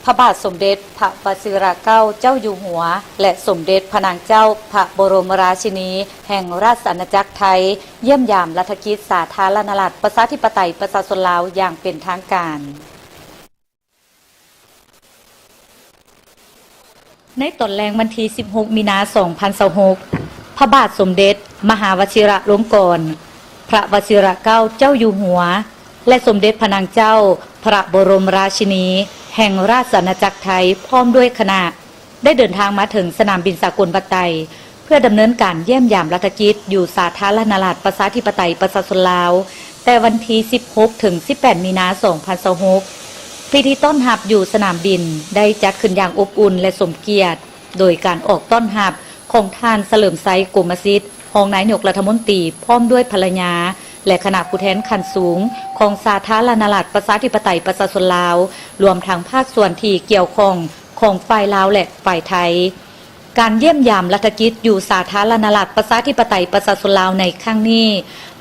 พระบาทสมเด็จพระวชิรเกล้าเจ้าอยู่หัวและสมเด็จพระนางเจ้าพระบรมราชินีแห่งราชอาณาจักรไทยเยี่ยมยามรัฐกิจสาธารณรัฐประชาธิปไตยประชาชนลาวอย่างเป็นทางการในตอนแรงวันที่16 มีนาคม 2026พระบาทสมเด็จมหาวชิรลงกรณพระวชิรเกล้าเจ้าอยู่หัวและสมเด็จพระนางเจ้าพระบรมราชินีแห่งราชอาณาจักรไทยพร้อมด้วยคณะได้เดินทางมาถึงสนามบินสากลบัตไตเพื่อดำเนินการเยี่ยมยามรัฐกิจอยู่สาธารณรัฐประชาธิปไตยประชาชนลาวแต่วันที่16 ถึง 18 มีนาคม 2026พิธีต้อนรับอยู่สนามบินได้จัดขึ้นอย่างอบอุ่นและสมเกียรติโดยการออกต้อนรับของท่านเฉลิมไซกุมสิทธิ์รองนายกรัฐมนตรีพร้อมด้วยภรรยาและคณะผู้แทนขั้นสูงของสาธารณรัฐประชาธิปไตยประชาชนลาวรวมทั้งภาคส่วนที่เกี่ยวข้องของฝ่ายลาวและฝ่ายไทยการเยี่ยมยามรัฐกิจอยู่สาธารณรัฐประชาธิปไตยประชาชนลาวในครั้งนี้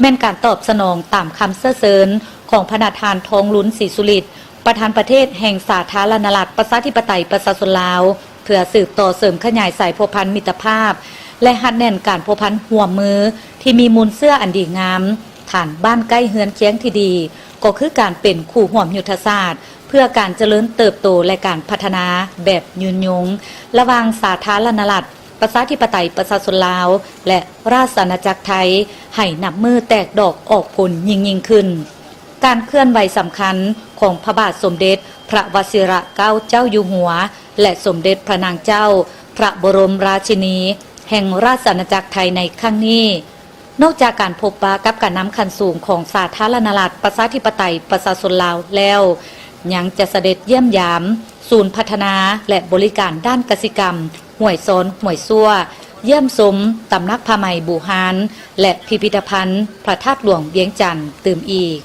แม่นการตอบสนองตามคำเสริญของพระประธานทองลุ้นศรีสุริตประธานประเทศแห่งสาธารณรัฐประชาธิปไตยประชาชนลาวเพื่อสืบต่อเสริมขยายสายพัวพันมิตรภาพและหัดแน่นการพัวพันห่วมมือที่มีมูลเสื้ออันดีงามฐานบ้านใกล้เฮือนเคียงที่ดีก็คือการเป็นคู่ห่วมยุทธศาสตร์เพื่อการเจริญเติบโตและการพัฒนาแบบยืนยงระหว่างสาธารณรัฐประชาธิปไตยประชาชนลาวและราชอาณาจักรไทยให้นับมือแตกดอกออกผลยิ่งขึ้นการเคลื่อนไหวสำคัญของพระบาทสมเด็จพระวชิรเกล้าเจ้าอยู่หัวและสมเด็จพระนางเจ้าพระบรมราชินีแห่งราชอาณาจักรไทยในครั้งนี้นอกจากการพบปะกับการนำขั้นสูงของสาธารณรัฐประชาธิปไตยประชาชนลาวแล้วยังจะเสด็จเยี่ยมยามศูนย์พัฒนาและบริการด้านกสิกรรมห้วยโซนห้วยซั่วเยี่ยมชมตำนักผ้าไหมบูฮานและพิพิธภัณฑ์พระธาตุหลวงเวียงจันทร์ตื่มอีก